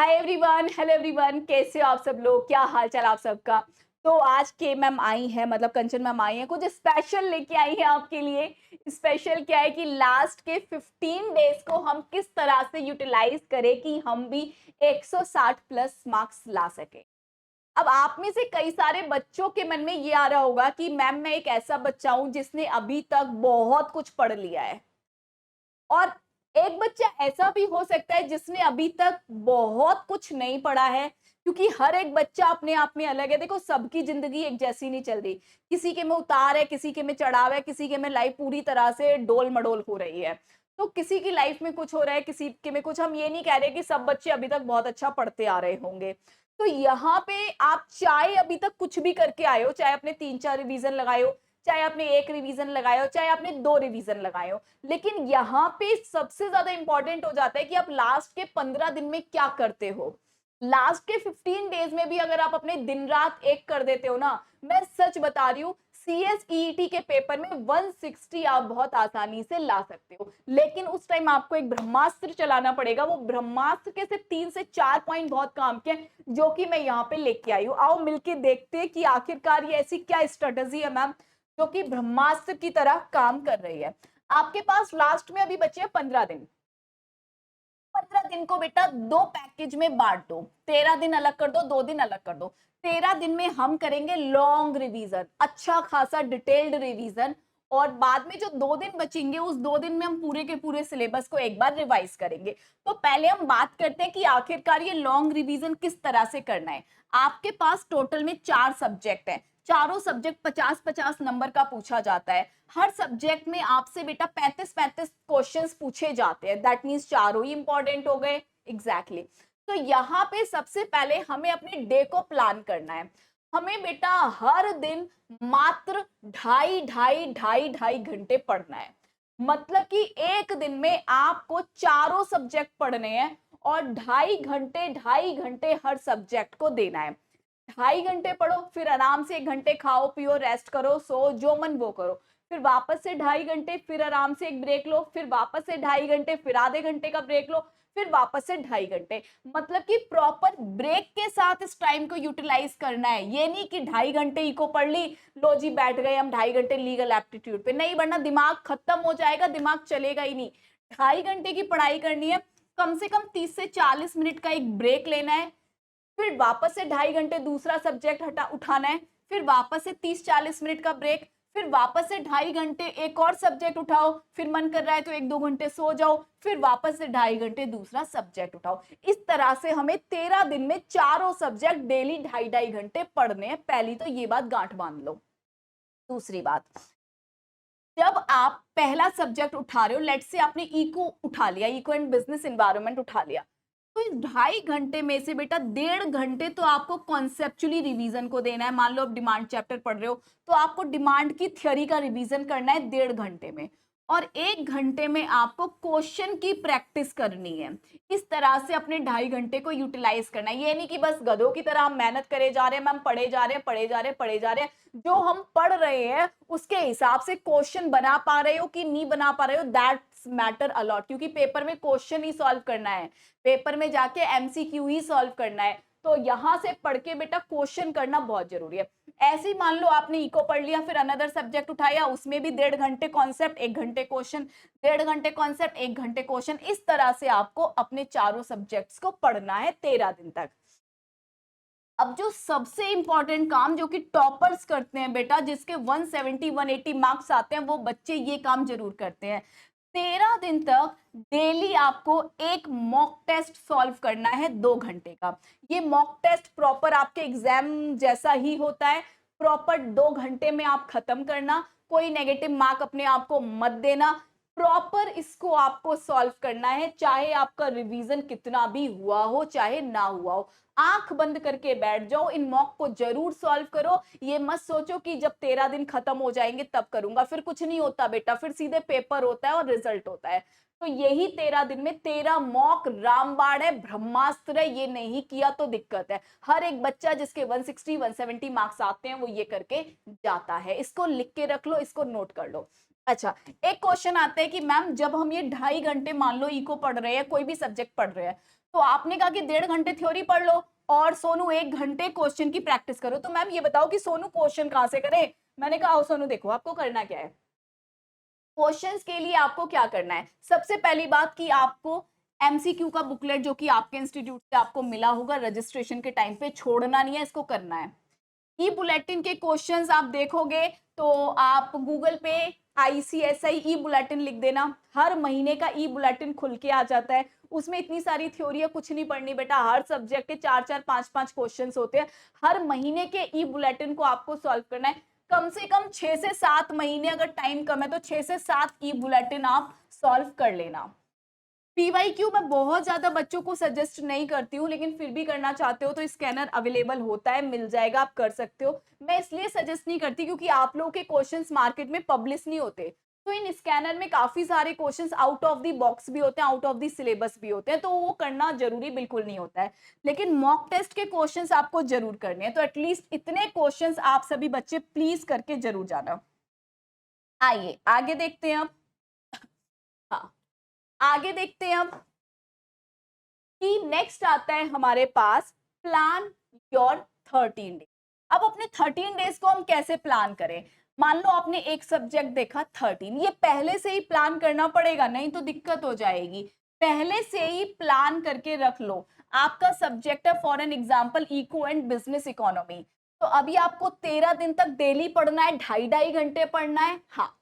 Hi everyone, hello everyone, कैसे हो आप सब लोग? क्या हाल चाल आप सबका? तो आज के मैम आई हैं, मतलब कंचन मैम आई हैं, कुछ स्पेशल लेके आई हैं आपके लिए। स्पेशल क्या है कि लास्ट के 15 डेज को हम किस तरह से यूटिलाइज करें कि हम भी 160 प्लस मार्क्स ला सके। अब आप में से कई सारे बच्चों के मन में ये आ रहा होगा कि मैम मैं एक ऐसा बच्चा हूं जिसने अभी तक बहुत कुछ पढ़ लिया है, और एक बच्चा ऐसा भी हो सकता है जिसने अभी तक बहुत कुछ नहीं पढ़ा है, क्योंकि हर एक बच्चा अपने आप में अलग है। देखो, सबकी जिंदगी एक जैसी नहीं चल रही। किसी के में उतार है, किसी के में चढ़ाव है, किसी के में लाइफ पूरी तरह से डोल मडोल हो रही है। तो किसी की लाइफ में कुछ हो रहा है, किसी के में कुछ। हम ये नहीं कह रहे कि सब बच्चे अभी तक बहुत अच्छा पढ़ते आ रहे होंगे। तो यहाँ पे आप चाहे अभी तक कुछ भी करके आए हो, चाहे अपने 3-4 रिवीजन लगाए हो, चाहे आपने 1 रिवीजन लगाया हो, चाहे आपने 2 रिवीजन लगाए हो, लेकिन यहाँ पे सबसे ज्यादा इंपॉर्टेंट हो जाता है कि आप लास्ट के 15 दिन में क्या करते हो। लास्ट के 15 डेज में भी अगर आप अपने दिन रात एक कर देते हो ना, मैं सच बता रही हूँ, सीएसईटी के पेपर में 160 आप बहुत आसानी से ला सकते हो। लेकिन उस टाइम आपको एक ब्रह्मास्त्र चलाना पड़ेगा। वो ब्रह्मास्त्र के सिर्फ 3 से 4 पॉइंट बहुत काम के हैं, जो कि मैं यहाँ पे लेके आई हूँ। आओ मिलके देखते हैं कि आखिरकार ये ऐसी क्या स्ट्रेटेजी है मैम, जो कि ब्रह्मास्त्र की तरह काम कर रही है। आपके पास लास्ट में अभी बचे हैं 15 दिन। 15 दिन को बेटा दो पैकेज में बांट दो। 13 दिन अलग कर दो, 2 दिन अलग कर दो। 13 दिन में हम करेंगे लॉन्ग रिवीजन, अच्छा खासा डिटेल्ड रिवीजन। और बाद में जो 2 दिन बचेंगे, उस 2 दिन में हम पूरे के पूरे सिलेबस को एक बार रिवाइज करेंगे। तो पहले हम बात करते हैं कि आखिरकार ये लॉन्ग रिवीजन किस तरह से करना है। आपके पास टोटल में 4 सब्जेक्ट है। चारों सब्जेक्ट 50-50 नंबर का पूछा जाता है। हर सब्जेक्ट में आपसे बेटा 35-35 क्वेश्चंस पूछे जाते हैं। दैट मींस चारों ही इंपॉर्टेंट हो गए। एग्जैक्टली। तो यहाँ पे सबसे पहले हमें अपने डे को प्लान करना है। हमें बेटा हर दिन मात्र ढाई ढाई ढाई ढाई घंटे पढ़ना है। मतलब कि एक दिन में आपको चारों सब्जेक्ट पढ़ने हैं, और 2.5 घंटे हर सब्जेक्ट को देना है। 2.5 घंटे पढ़ो, फिर आराम से 1 घंटे खाओ पियो, रेस्ट करो, सो, जो मन वो करो। फिर वापस से 2.5 घंटे, फिर आराम से एक ब्रेक लो, फिर वापस से 2.5 घंटे, फिर आधे घंटे का ब्रेक लो, फिर वापस से 2.5 घंटे। मतलब कि प्रॉपर ब्रेक के साथ इस टाइम को यूटिलाइज करना है। ये नहीं कि 2.5 घंटे इको पढ़ ली, लो जी बैठ गए हम 2.5 घंटे लीगल एप्टीट्यूड पे, नहीं, वरना दिमाग खत्म हो जाएगा, दिमाग चलेगा ही नहीं। 2.5 घंटे की पढ़ाई करनी है। कम से कम 30 से 40 मिनट का एक ब्रेक लेना है। फिर वापस से 2.5 घंटे दूसरा सब्जेक्ट हटा उठाना है। फिर वापस से 30-40 मिनट का ब्रेक। फिर वापस से 2.5 घंटे एक और सब्जेक्ट उठाओ। फिर मन कर रहा है तो 1-2 घंटे सो जाओ। फिर वापस से 2.5 घंटे दूसरा सब्जेक्ट उठाओ। इस तरह से हमें 13 दिन में चारों सब्जेक्ट डेली 2.5-2.5 घंटे पढ़ने हैं। पहली तो ये बात गांठ बांध लो। दूसरी बात, जब आप पहला सब्जेक्ट उठा रहे हो, लेट से आपने इको उठा लिया, इको एंड बिजनेस एनवायरनमेंट उठा लिया, तो इस 2.5 घंटे में से बेटा 1.5 घंटे तो आपको कॉन्सेप्चुअली रिवीजन को देना है। मान लो आप डिमांड चैप्टर पढ़ रहे हो, तो आपको डिमांड की थ्योरी का रिवीजन करना है 1.5 घंटे में। और 1 घंटे में आपको क्वेश्चन की प्रैक्टिस करनी है। इस तरह से अपने 2.5 घंटे को यूटिलाइज करना है। ये नहीं कि बस गधों की तरह हम मेहनत करे जा रहे हैं, मैम पढ़े जा रहे हैं, पढ़े जा रहे हैं, पढ़े जा रहे हैं। जो हम पढ़ रहे हैं उसके हिसाब से क्वेश्चन बना पा रहे हो कि नहीं बना पा रहे हो, दैट्स मैटर अलॉट। क्योंकि पेपर में क्वेश्चन ही सॉल्व करना है, पेपर में जाके एमसीक्यू ही सॉल्व करना है। तो यहां से पढ़ के बेटा क्वेश्चन करना बहुत जरूरी है। ऐसे ही मान लो आपने इको पढ़ लिया, फिर अनदर सब्जेक्ट उठाया, उसमें भी 1.5 घंटे कॉन्सेप्ट, 1 घंटे क्वेश्चन, 1.5 घंटे कॉन्सेप्ट, 1 घंटे क्वेश्चन। इस तरह से आपको अपने चारों सब्जेक्ट्स को पढ़ना है 13 दिन तक। अब जो सबसे इंपॉर्टेंट काम जो कि टॉपर्स करते हैं बेटा, जिसके 170-180 मार्क्स आते हैं, वो बच्चे ये काम जरूर करते हैं। 13 दिन तक डेली आपको एक मॉक टेस्ट सॉल्व करना है 2 घंटे का। ये मॉक टेस्ट प्रॉपर आपके एग्जाम जैसा ही होता है। प्रॉपर 2 घंटे में आप खत्म करना, कोई नेगेटिव मार्क अपने आप को मत देना। प्रॉपर इसको आपको सॉल्व करना है, चाहे आपका रिवीजन कितना भी हुआ हो, चाहे ना हुआ हो। आंख बंद करके बैठ जाओ, इन मॉक को जरूर सॉल्व करो। ये मत सोचो कि जब 13 दिन खत्म हो जाएंगे तब करूंगा, फिर कुछ नहीं होता बेटा, फिर सीधे पेपर होता है और रिजल्ट होता है। तो यही 13 दिन में 13 मॉक रामबाण है, ब्रह्मास्त्र है। ये नहीं किया तो दिक्कत है। हर एक बच्चा जिसके 160-170 मार्क्स आते हैं वो ये करके जाता है। इसको लिख के रख लो, इसको नोट कर लो। अच्छा, एक क्वेश्चन आता है कि मैम जब हम ये 2.5 घंटे मान लो इको पढ़ रहे हैं, कोई भी सब्जेक्ट पढ़ रहे हैं, तो आपने कहा कि 1.5 घंटे थ्योरी पढ़ लो और सोनू 1 घंटे क्वेश्चन की प्रैक्टिस करो। तो मैम ये बताओ कि सोनू क्वेश्चन कहाँ से करे? मैंने कहा आओ सोनू देखो आपको करना क्या है। क्वेश्चंस के लिए आपको क्या करना है? सबसे पहली बात कि आपको एमसीक्यू का बुकलेट जो कि आपके इंस्टीट्यूट से आपको मिला होगा रजिस्ट्रेशन के टाइम पे छोड़ना नहीं है, इसको करना है। ई बुलेटिन के क्वेश्चंस आप देखोगे तो आप गूगल पे आईसीएसआई ई बुलेटिन लिख देना, हर महीने का ई बुलेटिन खुल के आ जाता है। उसमें इतनी सारी थ्योरी है, कुछ नहीं पढ़नी बेटा, हर सब्जेक्ट के 4-4 5-5 क्वेश्चंस होते हैं। हर महीने के ई बुलेटिन को आपको सॉल्व करना है। कम से कम 6 से 7 महीने, अगर टाइम कम है तो 6 से 7 ई बुलेटिन आप सॉल्व कर लेना। पीवाईक्यू मैं बहुत ज्यादा बच्चों को सजेस्ट नहीं करती हूँ, लेकिन फिर भी करना चाहते हो तो स्कैनर अवेलेबल होता है, मिल जाएगा, आप कर सकते हो। मैं इसलिए सजेस्ट नहीं करती क्योंकि आप लोगों के क्वेश्चंस मार्केट में पब्लिश नहीं होते, तो इन स्कैनर में काफी सारे questions out of the box भी होते हैं, आउट ऑफ द सिलेबस भी होते हैं, तो वो करना जरूरी बिल्कुल नहीं होता है। लेकिन मॉक टेस्ट के क्वेश्चंस आपको जरूर करने हैं, तो एटलीस्ट इतने क्वेश्चंस आप सभी बच्चे प्लीज करके जरूर जाना। आइए आगे देखते हैं अब। हाँ, आगे देखते हैं अब कि नेक्स्ट आता है हमारे पास प्लान योर 13 डेज। अब अपने 13 डेज को हम कैसे प्लान करें? मान लो आपने एक सब्जेक्ट देखा 13, ये पहले से ही प्लान करना पड़ेगा, नहीं तो दिक्कत हो जाएगी। पहले से ही प्लान करके रख लो। आपका सब्जेक्ट है for an example eco and business economy, तो अभी आपको 13 दिन तक डेली पढ़ना है, 2.5-2.5 घंटे पढ़ना है। हाँ,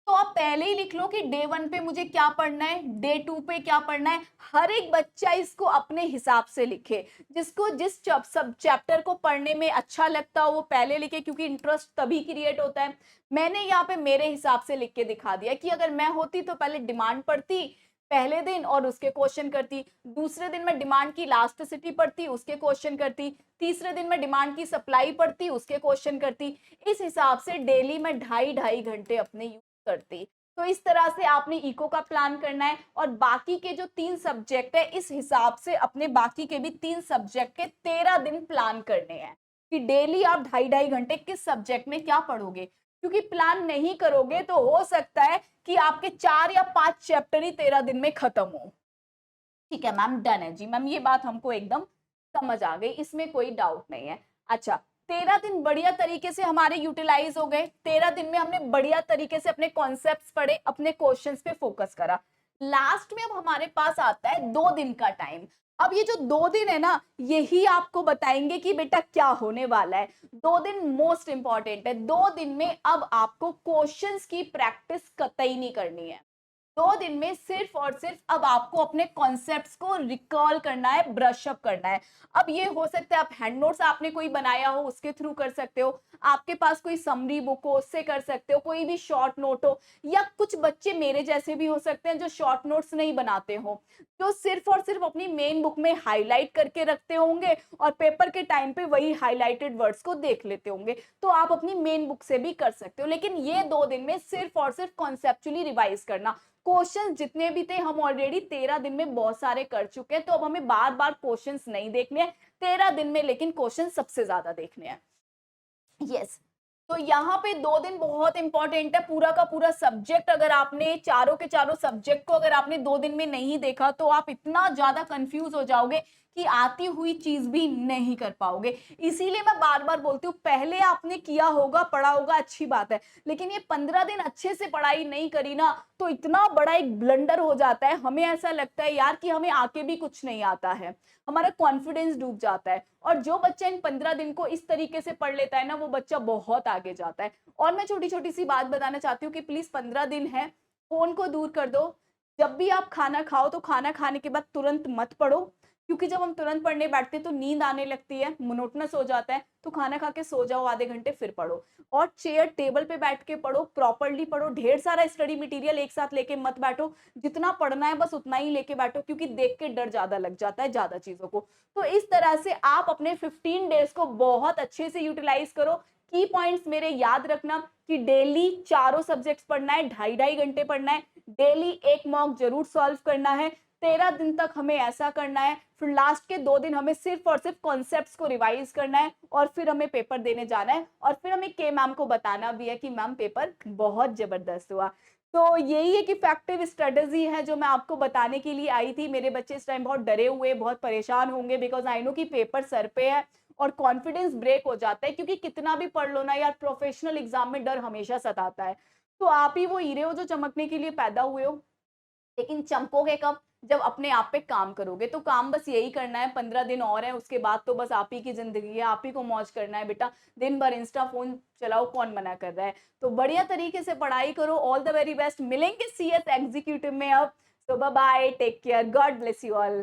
तो आप पहले ही लिख लो कि डे 1 पे मुझे क्या पढ़ना है, डे 2 पे क्या पढ़ना है। हर एक बच्चा इसको अपने हिसाब से लिखे, जिसको जिस सब चैप्टर को पढ़ने में अच्छा लगता हो वो पहले लिखे, क्योंकि इंटरेस्ट तभी क्रिएट होता है। मैंने यहाँ पे मेरे हिसाब से लिख के दिखा दिया कि अगर मैं होती तो पहले डिमांड पढ़ती पहले दिन और उसके क्वेश्चन करती, दूसरे दिन मैं डिमांड की लास्ट सिटी पढ़ती, उसके क्वेश्चन करती, तीसरे दिन मैं डिमांड की सप्लाई पढ़ती, उसके क्वेश्चन करती। इस हिसाब से डेली मैं 2.5-2.5 घंटे अपने करती। तो इस तरह से आपने इको का प्लान करना है, और बाकी के जो 3 सब्जेक्ट है इस हिसाब से अपने बाकी के भी 3 सब्जेक्ट के 13 दिन प्लान करने हैं कि डेली आप 2.5-2.5 घंटे किस सब्जेक्ट में क्या पढ़ोगे। क्योंकि प्लान नहीं करोगे तो हो सकता है कि आपके 4 या 5 चैप्टर ही 13 दिन में खत्म हो। ठीक है मैम, डन है जी मैम, ये बात हमको एकदम समझ आ गई, इसमें कोई डाउट नहीं है। अच्छा, 13 दिन बढ़िया तरीके से हमारे यूटिलाइज हो गए। 13 दिन में हमने बढ़िया तरीके से अपने कॉन्सेप्ट्स पढ़े, अपने क्वेश्चंस पे फोकस करा। लास्ट में अब हमारे पास आता है 2 दिन का टाइम। अब ये जो 2 दिन है ना, यही आपको बताएंगे कि बेटा क्या होने वाला है। 2 दिन मोस्ट इंपॉर्टेंट है। 2 दिन में अब आपको क्वेश्चंस की प्रैक्टिस कतई नहीं करनी है। 2 दिन में सिर्फ और सिर्फ अब आपको अपने कॉन्सेप्ट्स को रिकॉल करना है, ब्रश अप करना है। अब ये हो सकता है आप हैंड नोट्स आपने कोई बनाया हो उसके थ्रू कर सकते हो, आपके पास कोई समरी बुक हो उससे कर सकते हो, कोई भी शॉर्ट नोट हो, या कुछ बच्चे मेरे जैसे भी हो सकते हैं जो शॉर्ट नोट्स नहीं बनाते हो, जो सिर्फ और सिर्फ अपनी मेन बुक में हाईलाइट करके रखते होंगे और पेपर के टाइम पे वही हाईलाइटेड वर्ड्स को देख लेते होंगे। तो आप अपनी मेन बुक से भी कर सकते हो, लेकिन ये 2 दिन में सिर्फ और सिर्फ कॉन्सेप्चुअली रिवाइज करना। क्वेश्चन जितने भी थे हम ऑलरेडी 13 दिन में बहुत सारे कर चुके हैं, तो अब हमें बार बार क्वेश्चंस नहीं देखने हैं 13 दिन में, लेकिन क्वेश्चन सबसे ज्यादा देखने हैं। यस, तो यहाँ पे 2 दिन बहुत इंपॉर्टेंट है। पूरा का पूरा सब्जेक्ट अगर आपने चारों के चारों सब्जेक्ट को अगर आपने 2 दिन में नहीं देखा तो आप इतना ज्यादा कंफ्यूज हो जाओगे कि आती हुई चीज भी नहीं कर पाओगे। इसीलिए मैं बार बार बोलती हूँ, पहले आपने किया होगा, पढ़ा होगा, अच्छी बात है, लेकिन ये 15 दिन अच्छे से पढ़ाई नहीं करी ना तो इतना बड़ा एक ब्लंडर हो जाता है। हमें ऐसा लगता है यार कि हमें आके भी कुछ नहीं आता है, हमारा कॉन्फिडेंस डूब जाता है। और जो बच्चा इन 15 दिन को इस तरीके से पढ़ लेता है ना, वो बच्चा बहुत आगे जाता है। और मैं छोटी छोटी सी बात बताना चाहती हूँ कि प्लीज 15 दिन है, फोन को दूर कर दो। जब भी आप खाना खाओ तो खाना खाने के बाद तुरंत मत पढ़ो, क्योंकि जब हम तुरंत पढ़ने बैठते हैं तो नींद आने लगती है, मोनोटोनस हो जाता है। तो खाना खा के सो जाओ, आधे घंटे फिर पढ़ो। और चेयर टेबल पे बैठ के पढ़ो, प्रॉपरली पढ़ो, ढेर सारा स्टडी मटेरियल एक साथ लेके मत बैठो। जितना पढ़ना है बस उतना ही लेके बैठो, क्योंकि देख के डर ज्यादा लग जाता है ज्यादा चीजों को। तो इस तरह से आप अपने 15 डेज को बहुत अच्छे से यूटिलाइज करो। की पॉइंट्स मेरे याद रखना कि डेली चारों सब्जेक्ट्स पढ़ना है, 2.5-2.5 घंटे पढ़ना है, डेली एक मॉक जरूर सॉल्व करना है, 13 दिन तक हमें ऐसा करना है, फिर लास्ट के 2 दिन हमें सिर्फ और सिर्फ कॉन्सेप्ट्स को रिवाइज करना है और फिर हमें पेपर देने जाना है और फिर हमें के मैम को बताना भी है कि मैम पेपर बहुत ज़बरदस्त हुआ। तो यही एक इफेक्टिव स्ट्रेटजी है जो मैं आपको बताने के लिए आई थी। मेरे बच्चे इस टाइम बहुत डरे हुए, बहुत परेशान होंगे बिकॉज़ आई नो कि पेपर सर पे है और कॉन्फिडेंस ब्रेक हो जाता है क्योंकि कितना भी पढ़ लो ना यार, प्रोफेशनल एग्ज़ाम में डर हमेशा सताता है। तो आप ही वो हीरे हो जो चमकने के लिए पैदा हुए हो, लेकिन चमकोगे कब? जब अपने आप पे काम करोगे। तो काम बस यही करना है, 15 दिन और हैं, उसके बाद तो बस आप ही की ज़िंदगी है, आप ही को मौज करना है बेटा। दिन भर इंस्टा फ़ोन चलाओ, कौन मना कर रहा है? तो बढ़िया तरीके से पढ़ाई करो, ऑल द वेरी बेस्ट। मिलेंगे सीएस एग्ज़ीक्यूटिव में अब। So bye bye, take care, God bless you all.